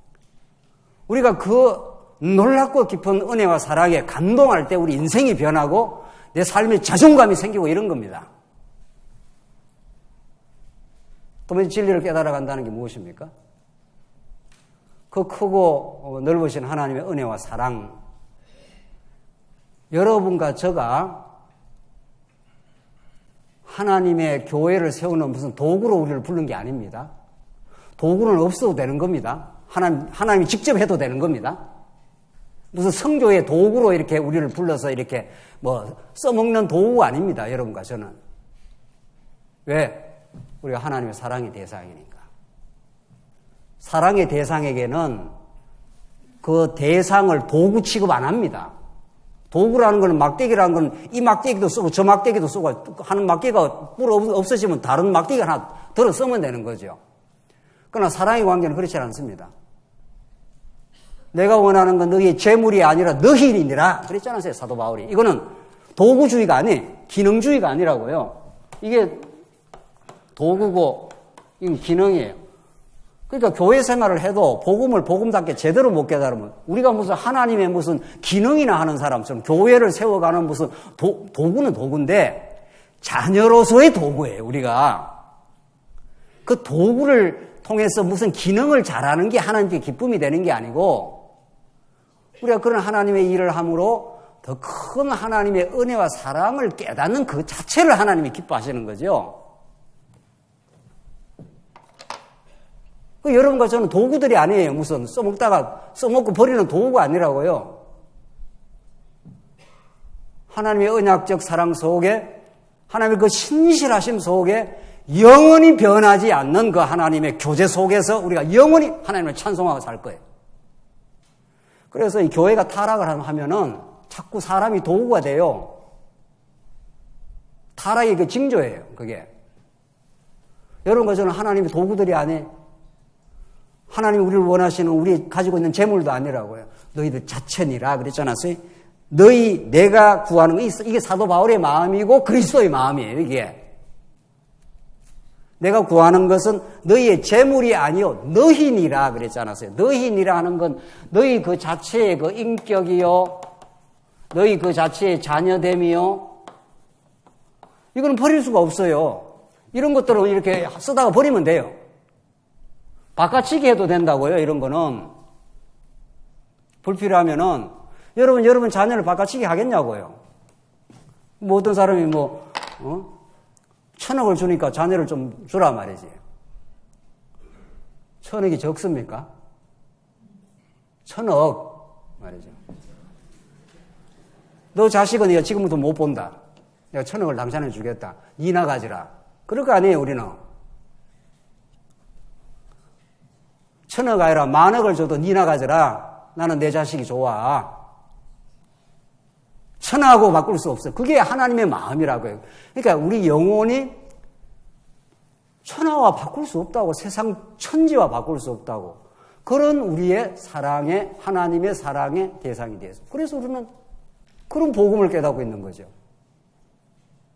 우리가 그 놀랍고 깊은 은혜와 사랑에 감동할 때 우리 인생이 변하고 내 삶에 자존감이 생기고 이런 겁니다. 또 먼저 진리를 깨달아 간다는 게 무엇입니까? 그 크고 넓으신 하나님의 은혜와 사랑. 여러분과 저가 하나님의 교회를 세우는 무슨 도구로 우리를 부른 게 아닙니다. 도구는 없어도 되는 겁니다. 하나님이 직접 해도 되는 겁니다. 무슨 성교의 도구로 이렇게 우리를 불러서 이렇게 써먹는 도구가 아닙니다. 여러분과 저는. 왜? 우리가 하나님의 사랑의 대상이니까. 사랑의 대상에게는 그 대상을 도구 취급 안 합니다. 도구라는 건 막대기라는 건 이 막대기도 쓰고 저 막대기도 쓰고 하는 막대기가 없어지면 다른 막대기 하나 들어 쓰면 되는 거죠. 그러나 사랑의 관계는 그렇지 않습니다. 내가 원하는 건 너희의 재물이 아니라 너희니라 그랬지 않았어요, 사도 바울이. 이거는 도구주의가 아니에요. 기능주의가 아니라고요. 이게 도구고 이건 기능이에요. 그러니까 교회 생활을 해도 복음을 복음답게 제대로 못 깨달으면 우리가 무슨 하나님의 무슨 기능이나 하는 사람처럼 교회를 세워가는 무슨 도구는 도구인데 자녀로서의 도구예요, 우리가. 그 도구를 통해서 무슨 기능을 잘하는 게 하나님께 기쁨이 되는 게 아니고 우리가 그런 하나님의 일을 함으로 더 큰 하나님의 은혜와 사랑을 깨닫는 그 자체를 하나님이 기뻐하시는 거죠. 여러분과 저는 도구들이 아니에요. 무슨 써먹고 버리는 도구가 아니라고요. 하나님의 언약적 사랑 속에 하나님의 그 신실하심 속에 영원히 변하지 않는 그 하나님의 교제 속에서 우리가 영원히 하나님을 찬송하고 살 거예요. 그래서 이 교회가 타락을 하면은 자꾸 사람이 도구가 돼요. 타락의 그 징조예요, 그게. 여러분과 저는 하나님의 도구들이 아니에요. 하나님이 우리를 원하시는 우리 가지고 있는 재물도 아니라고요. 너희들 자체니라 그랬지 않았어요? 내가 구하는 거 이게 사도 바울의 마음이고 그리스도의 마음이에요, 이게. 내가 구하는 것은 너희의 재물이 아니요 너희니라 그랬지 않았어요? 너희니라 하는 건 너희 그 자체의 그 인격이요, 너희 그 자체의 자녀됨이요. 이거는 버릴 수가 없어요. 이런 것들을 이렇게 쓰다가 버리면 돼요. 바꿔치기 해도 된다고요, 이런 거는. 불필요하면은, 여러분 자녀를 바꿔치기 하겠냐고요. 뭐 어떤 사람이 1,000억을 주니까 자녀를 좀 주라 말이지. 천억이 적습니까? 천억 말이죠. 너 자식은 내가 지금부터 못 본다. 내가 천억을 당신한테 주겠다. 니나 가지라. 그럴 거 아니에요, 우리는. 천억 아니라 만억을 줘도 니나 가지라. 나는 내 자식이 좋아. 천하고 바꿀 수 없어. 그게 하나님의 마음이라고요. 그러니까 우리 영혼이 천하와 바꿀 수 없다고, 세상 천지와 바꿀 수 없다고. 그런 우리의 사랑의, 하나님의 사랑의 대상이 되어서. 그래서 우리는 그런 복음을 깨닫고 있는 거죠.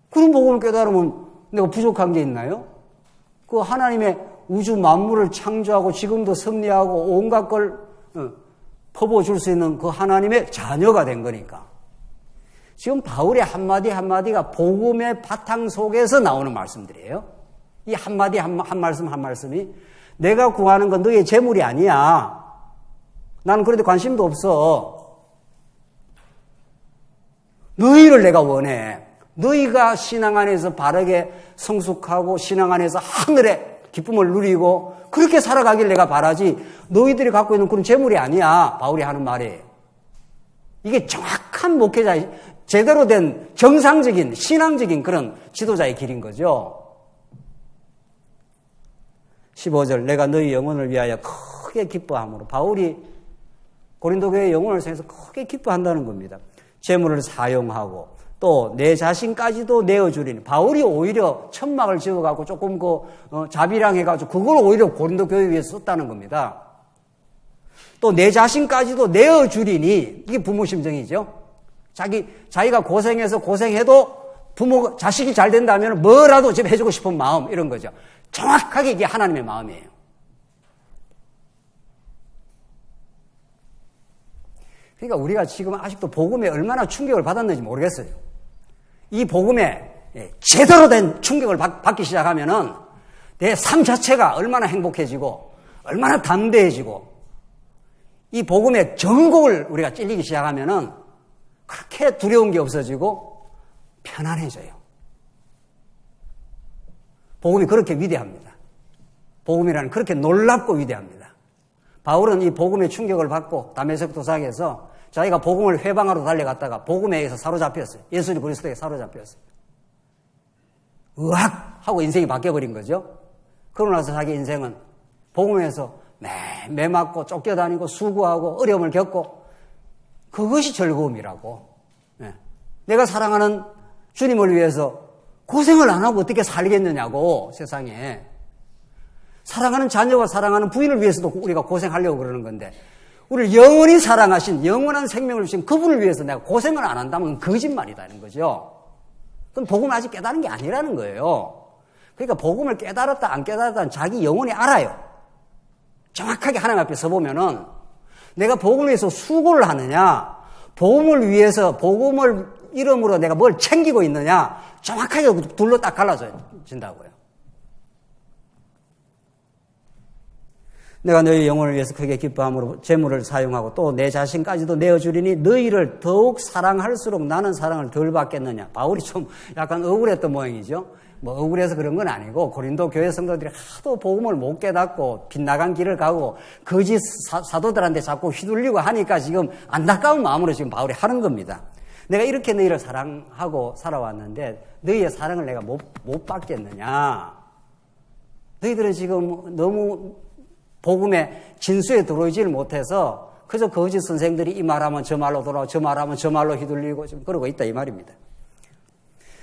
그런 복음을 깨달으면 내가 부족한 게 있나요? 그 하나님의 우주 만물을 창조하고 지금도 섭리하고 온갖 걸 퍼부어줄 수 있는 그 하나님의 자녀가 된 거니까. 지금 바울의 한마디 한마디가 복음의 바탕 속에서 나오는 말씀들이에요. 이 한마디 한 말씀이 내가 구하는 건 너의 재물이 아니야. 나는 그런데 관심도 없어. 너희를 내가 원해. 너희가 신앙 안에서 바르게 성숙하고 신앙 안에서 하늘의 기쁨을 누리고 그렇게 살아가길 내가 바라지 너희들이 갖고 있는 그런 재물이 아니야. 바울이 하는 말이. 이게 정확한 목회자의 제대로 된 정상적인 신앙적인 그런 지도자의 길인 거죠. 15절 내가 너희 영혼을 위하여 크게 기뻐함으로 바울이 고린도 교회의 영혼을 생해서 크게 기뻐한다는 겁니다. 재물을 사용하고 또 내 자신까지도 내어주리니 바울이 오히려 천막을 지어갖고 조금 자비랑해가지고 그걸 오히려 고린도 교회 위에 썼다는 겁니다. 또 내 자신까지도 내어주리니 이게 부모 심정이죠. 자기가 고생해서 고생해도 자식이 잘 된다면 뭐라도 좀 해주고 싶은 마음 이런 거죠. 정확하게 이게 하나님의 마음이에요. 그러니까 우리가 지금 아직도 복음에 얼마나 충격을 받았는지 모르겠어요. 이 복음에 제대로 된 충격을 받기 시작하면은 내 삶 자체가 얼마나 행복해지고 얼마나 담대해지고 이 복음의 전곡을 우리가 찔리기 시작하면은 그렇게 두려운 게 없어지고 편안해져요. 복음이 그렇게 위대합니다. 복음이라는 그렇게 놀랍고 위대합니다. 바울은 이 복음의 충격을 받고 다메섹 도상에서 자기가 복음을 회방하러 달려갔다가 복음에 의해서 사로잡혔어요. 예수님 그리스도에 사로잡혔어요. 으악! 하고 인생이 바뀌어버린 거죠. 그러고 나서 자기 인생은 복음에서 매 맞고 쫓겨다니고 수고하고 어려움을 겪고 그것이 즐거움이라고. 내가 사랑하는 주님을 위해서 고생을 안 하고 어떻게 살겠느냐고 세상에. 사랑하는 자녀와 사랑하는 부인을 위해서도 우리가 고생하려고 그러는 건데 우리를 영원히 사랑하신 영원한 생명을 주신 그분을 위해서 내가 고생을 안 한다면 거짓말이라는 거죠. 그건 복음을 아직 깨달은 게 아니라는 거예요. 그러니까 복음을 깨달았다 안 깨달았다는 자기 영혼이 알아요. 정확하게 하나님 앞에 서보면은 내가 복음을 위해서 수고를 하느냐 복음을 위해서 복음을 이름으로 내가 뭘 챙기고 있느냐 정확하게 둘로 딱 갈라진다고요. 내가 너희 영혼을 위해서 크게 기뻐함으로 재물을 사용하고 또 내 자신까지도 내어주리니 너희를 더욱 사랑할수록 나는 사랑을 덜 받겠느냐. 바울이 좀 약간 억울했던 모양이죠. 뭐 억울해서 그런 건 아니고 고린도 교회 성도들이 하도 복음을 못 깨닫고 빗나간 길을 가고 거짓 사도들한테 자꾸 휘둘리고 하니까 지금 안타까운 마음으로 지금 바울이 하는 겁니다. 내가 이렇게 너희를 사랑하고 살아왔는데 너희의 사랑을 내가 못 받겠느냐. 너희들은 지금 너무 복음의 진수에 들어오지를 못해서 그저 거짓 선생들이 이 말하면 저 말로 돌아오고 저 말하면 저 말로 휘둘리고 지금 그러고 있다 이 말입니다.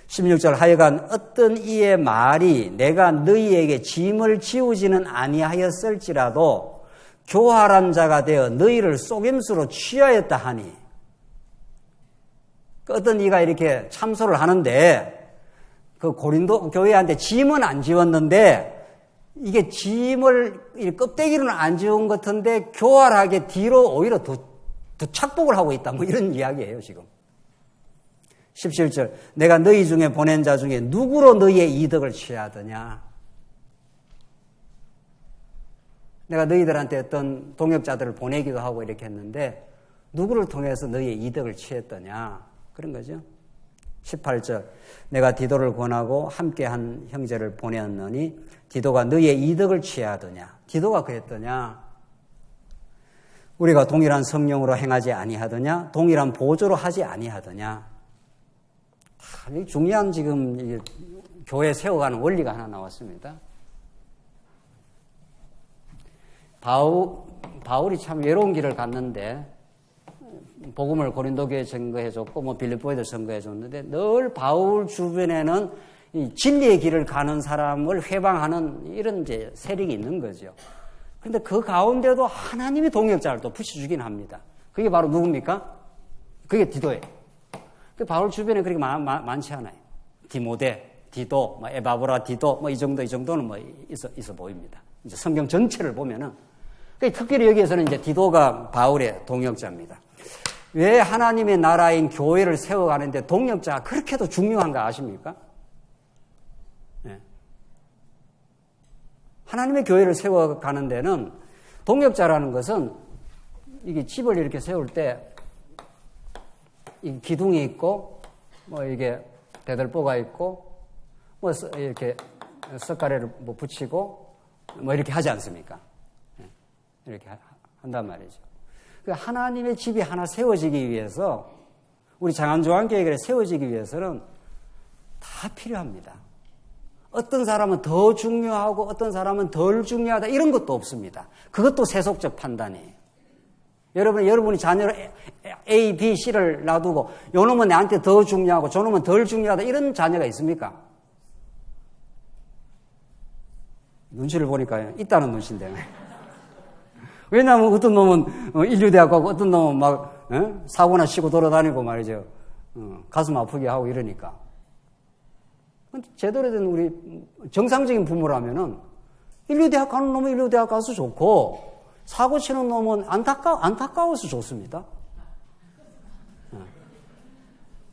16절 하여간 어떤 이의 말이 내가 너희에게 짐을 지우지는 아니하였을지라도 교활한 자가 되어 너희를 속임수로 취하였다 하니 어떤 이가 이렇게 참소를 하는데 그 고린도 교회한테 짐은 안 지웠는데 이게 짐을 껍데기로는 안 지운 것 같은데 교활하게 뒤로 오히려 더 착복을 하고 있다 뭐 이런 이야기예요 지금. 17절 내가 너희 중에 보낸 자 중에 누구로 너희의 이득을 취하더냐. 내가 너희들한테 어떤 동역자들을 보내기도 하고 이렇게 했는데 누구를 통해서 너희의 이득을 취했더냐 그런 거죠. 18절 내가 디도를 권하고 함께한 형제를 보내었느니 디도가 너희의 이득을 취하더냐. 디도가 그랬더냐? 우리가 동일한 성령으로 행하지 아니하더냐? 동일한 보조로 하지 아니하더냐? 참 중요한 지금 교회 세워가는 원리가 하나 나왔습니다. 바울이 참 외로운 길을 갔는데 복음을 고린도교에 증거해줬고 빌립보에도 증거해줬는데 늘 바울 주변에는 이 진리의 길을 가는 사람을 회방하는 이런 이제 세력이 있는 거죠. 그런데 그 가운데도 하나님이 동역자를 또 붙여주긴 합니다. 그게 바로 누굽니까? 그게 디도예요. 그 바울 주변에 그렇게 많지 않아요. 디모데, 디도, 에바브라, 디도, 이 정도는 있어 보입니다. 이제 성경 전체를 보면은. 특별히 여기에서는 이제 디도가 바울의 동역자입니다. 왜 하나님의 나라인 교회를 세워가는데 동역자가 그렇게도 중요한가 아십니까? 네. 하나님의 교회를 세워가는 데는 동역자라는 것은 이게 집을 이렇게 세울 때 이 기둥이 있고 이게 대들보가 있고 이렇게 석가래를 붙이고 이렇게 하지 않습니까? 이렇게 한단 말이죠. 하나님의 집이 하나 세워지기 위해서 우리 장안조항교회가 세워지기 위해서는 다 필요합니다. 어떤 사람은 더 중요하고 어떤 사람은 덜 중요하다 이런 것도 없습니다. 그것도 세속적 판단이에요. 여러분이 자녀를 A, B, C를 놔두고 요 놈은 나한테 더 중요하고 저 놈은 덜 중요하다 이런 자녀가 있습니까? 눈치를 보니까 있다는 눈치인데. 왜냐하면 어떤 놈은 인류대학 가고 어떤 놈은 막 사고나 치고 돌아다니고 말이죠. 가슴 아프게 하고 이러니까. 제대로 된 우리 정상적인 부모라면은 인류대학 가는 놈은 인류대학 가서 좋고 사고 치는 놈은 안타까워서 좋습니다.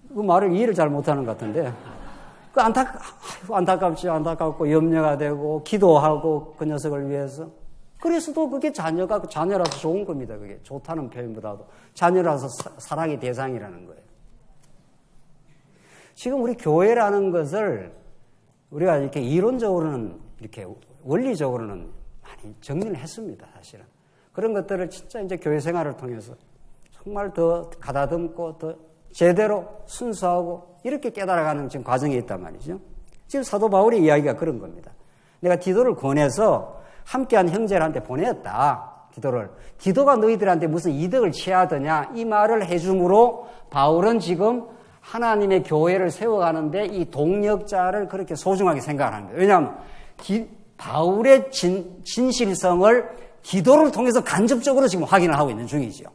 그 말을 이해를 잘 못하는 것 같은데 그 안타깝고 염려가 되고 기도하고 그 녀석을 위해서 그래서도 그게 자녀라서 좋은 겁니다. 그게 좋다는 표현보다도 자녀라서 사랑의 대상이라는 거예요. 지금 우리 교회라는 것을 우리가 이렇게 이론적으로는 이렇게 원리적으로는 많이 정리를 했습니다. 사실은 그런 것들을 진짜 이제 교회 생활을 통해서 정말 더 가다듬고 더 제대로 순수하고 이렇게 깨달아가는 지금 과정에 있단 말이죠. 지금 사도 바울의 이야기가 그런 겁니다. 내가 디도를 권해서 함께한 형제들한테 보냈다. 디도가 너희들한테 무슨 이득을 취하더냐 이 말을 해줌으로 바울은 지금 하나님의 교회를 세워가는데 이 동역자를 그렇게 소중하게 생각하는 거예요. 왜냐하면 바울의 진실성을 디도를 통해서 간접적으로 지금 확인을 하고 있는 중이죠.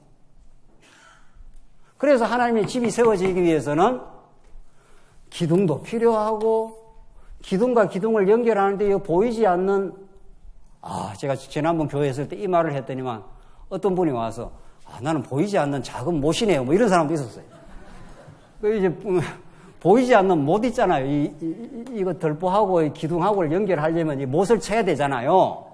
그래서 하나님의 집이 세워지기 위해서는 기둥도 필요하고 기둥과 기둥을 연결하는데 보이지 않는 제가 지난번 교회에 있을 때 이 말을 했더니만 어떤 분이 와서 나는 보이지 않는 작은 못이네요. 이런 사람도 있었어요. 이제 보이지 않는 못 있잖아요. 이거 덜보하고 기둥하고를 연결하려면 이 못을 쳐야 되잖아요.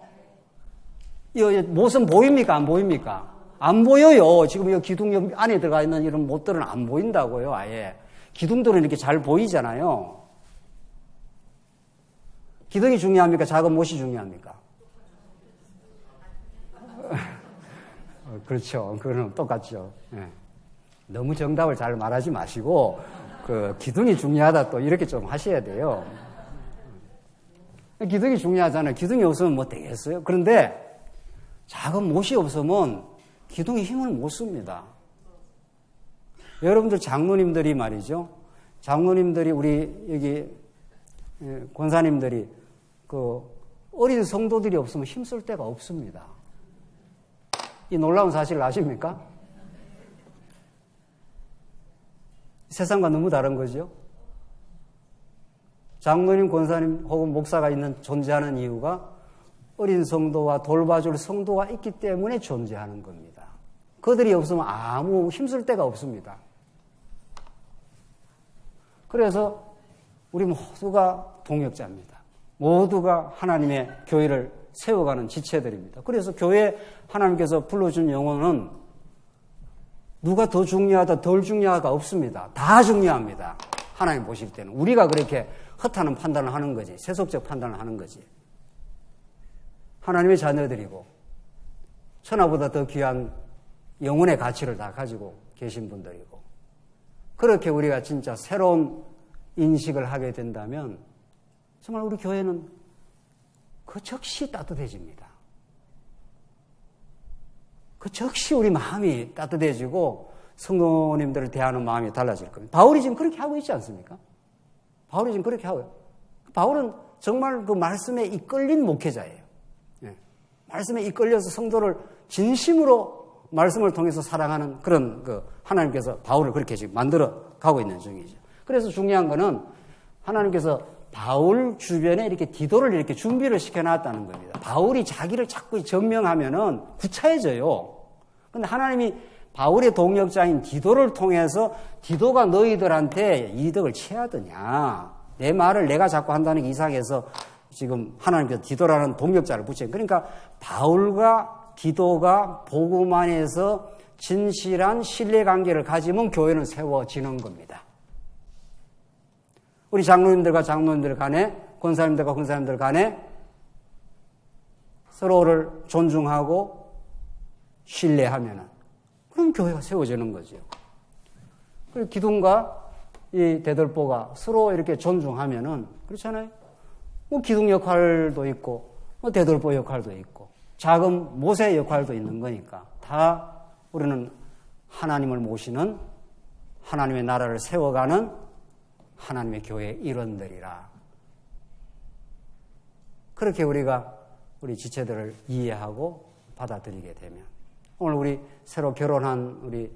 이 못은 보입니까? 안 보입니까? 안 보여요. 지금 이 기둥 안에 들어가 있는 이런 못들은 안 보인다고요. 아예 기둥들은 이렇게 잘 보이잖아요. 기둥이 중요합니까? 작은 못이 중요합니까? 그렇죠. 그거는 똑같죠. 네. 너무 정답을 잘 말하지 마시고 기둥이 중요하다 또 이렇게 좀 하셔야 돼요. 기둥이 중요하잖아요. 기둥이 없으면 뭐 되겠어요? 그런데 작은 못이 없으면 기둥이 힘을 못 씁니다. 여러분들 장로님들이 말이죠. 장로님들이 우리 여기 권사님들이 어린 성도들이 없으면 힘쓸 데가 없습니다. 이 놀라운 사실을 아십니까? 세상과 너무 다른 거죠. 장로님, 권사님 혹은 목사가 존재하는 이유가 어린 성도와 돌봐줄 성도가 있기 때문에 존재하는 겁니다. 그들이 없으면 아무 힘쓸 데가 없습니다. 그래서 우리 모두가 동역자입니다. 모두가 하나님의 교회를 세워가는 지체들입니다. 그래서 교회 하나님께서 불러준 영혼은 누가 더 중요하다, 덜 중요하다 없습니다. 다 중요합니다. 하나님 보실 때는. 우리가 그렇게 허탄한 판단을 하는 거지. 세속적 판단을 하는 거지. 하나님의 자녀들이고 천하보다 더 귀한 영혼의 가치를 다 가지고 계신 분들이고 그렇게 우리가 진짜 새로운 인식을 하게 된다면 정말 우리 교회는 그 즉시 따뜻해집니다. 그 즉시 우리 마음이 따뜻해지고 성도님들을 대하는 마음이 달라질 겁니다. 바울이 지금 그렇게 하고 있지 않습니까? 바울이 지금 그렇게 하고요. 바울은 정말 그 말씀에 이끌린 목회자예요. 예. 말씀에 이끌려서 성도를 진심으로 말씀을 통해서 사랑하는 그런 하나님께서 바울을 그렇게 지금 만들어 가고 있는 중이죠. 그래서 중요한 거는 하나님께서 바울 주변에 이렇게 디도를 이렇게 준비를 시켜놨다는 겁니다. 바울이 자기를 자꾸 증명하면은 구차해져요. 근데 하나님이 바울의 동역자인 디도를 통해서 디도가 너희들한테 이득을 취하더냐. 내 말을 내가 자꾸 한다는 게 이상해서 지금 하나님께서 디도라는 동역자를 붙여요. 그러니까 바울과 디도가 복음 안에서 진실한 신뢰관계를 가지면 교회는 세워지는 겁니다. 우리 장로님들과 장로님들 간에 권사님들과 권사님들 간에 서로를 존중하고 신뢰하면은 그럼 교회가 세워지는 거죠. 그리고 기둥과 이 대들보가 서로 이렇게 존중하면은 그렇잖아요. 뭐 기둥 역할도 있고 뭐 대들보 역할도 있고 작은 모세 역할도 있는 거니까 다 우리는 하나님을 모시는 하나님의 나라를 세워가는 하나님의 교회의 일원들이라. 그렇게 우리가 우리 지체들을 이해하고 받아들이게 되면 오늘 우리 새로 결혼한 우리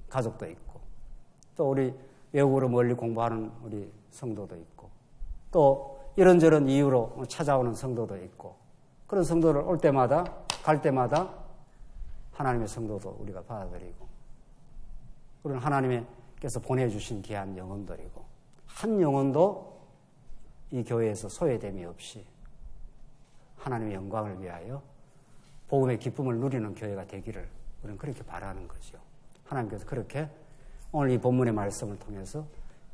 가족도 있고 또 우리 외국으로 멀리 공부하는 우리 성도도 있고 또 이런저런 이유로 찾아오는 성도도 있고 그런 성도를 올 때마다 갈 때마다 하나님의 성도도 우리가 받아들이고 우리는 하나님께서 보내주신 귀한 영혼들이고 한 영혼도 이 교회에서 소외됨이 없이 하나님의 영광을 위하여 복음의 기쁨을 누리는 교회가 되기를 우리는 그렇게 바라는 거죠. 하나님께서 그렇게 오늘 이 본문의 말씀을 통해서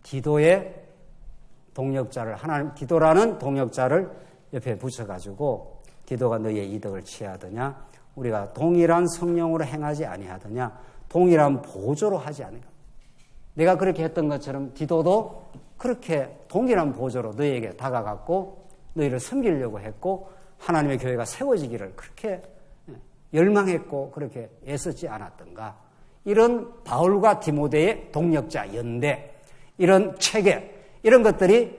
디도의 동역자를 디도라는 동역자를 옆에 붙여가지고 디도가 너희의 이득을 취하더냐 우리가 동일한 성령으로 행하지 아니하더냐 동일한 보조로 하지 않을까. 내가 그렇게 했던 것처럼 디도도 그렇게 동일한 보조로 너희에게 다가갔고 너희를 섬기려고 했고 하나님의 교회가 세워지기를 그렇게 열망했고 그렇게 애썼지 않았던가. 이런 바울과 디모데의 동역자 연대, 이런 체계, 이런 것들이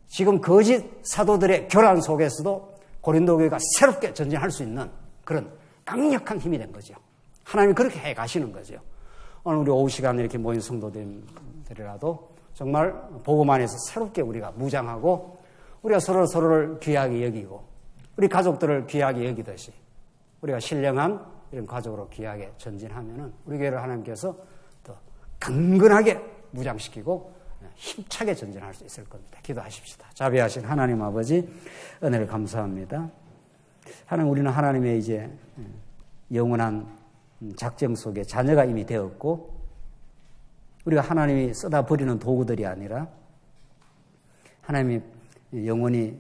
지금 거짓 사도들의 교란 속에서도 고린도 교회가 새롭게 전진할 수 있는 그런 강력한 힘이 된 거죠. 하나님이 그렇게 해 가시는 거죠. 오늘 우리 오후 시간에 이렇게 모인 성도들이라도 정말 복음 안에서 새롭게 우리가 무장하고 우리가 서로를 귀하게 여기고 우리 가족들을 귀하게 여기듯이 우리가 신령한 이런 가족으로 귀하게 전진하면은 우리 교회를 하나님께서 더 강건하게 무장시키고 힘차게 전진할 수 있을 겁니다. 기도하십시다. 자비하신 하나님 아버지 은혜를 감사합니다. 하나님 우리는 하나님의 이제 영원한 작정 속에 자녀가 이미 되었고 우리가 하나님이 쓰다 버리는 도구들이 아니라 하나님이 영원히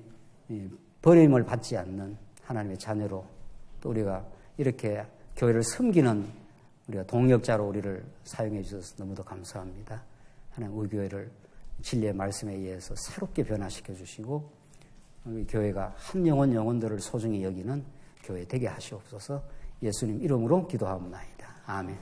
버림을 받지 않는 하나님의 자녀로 또 우리가 이렇게 교회를 섬기는 우리가 동역자로 우리를 사용해 주셔서 너무도 감사합니다. 하나님 우리 교회를 진리의 말씀에 의해서 새롭게 변화시켜 주시고 우리 교회가 한 영혼들을 소중히 여기는 교회 되게 하시옵소서. 예수님 이름으로 기도하옵나이다. 아멘.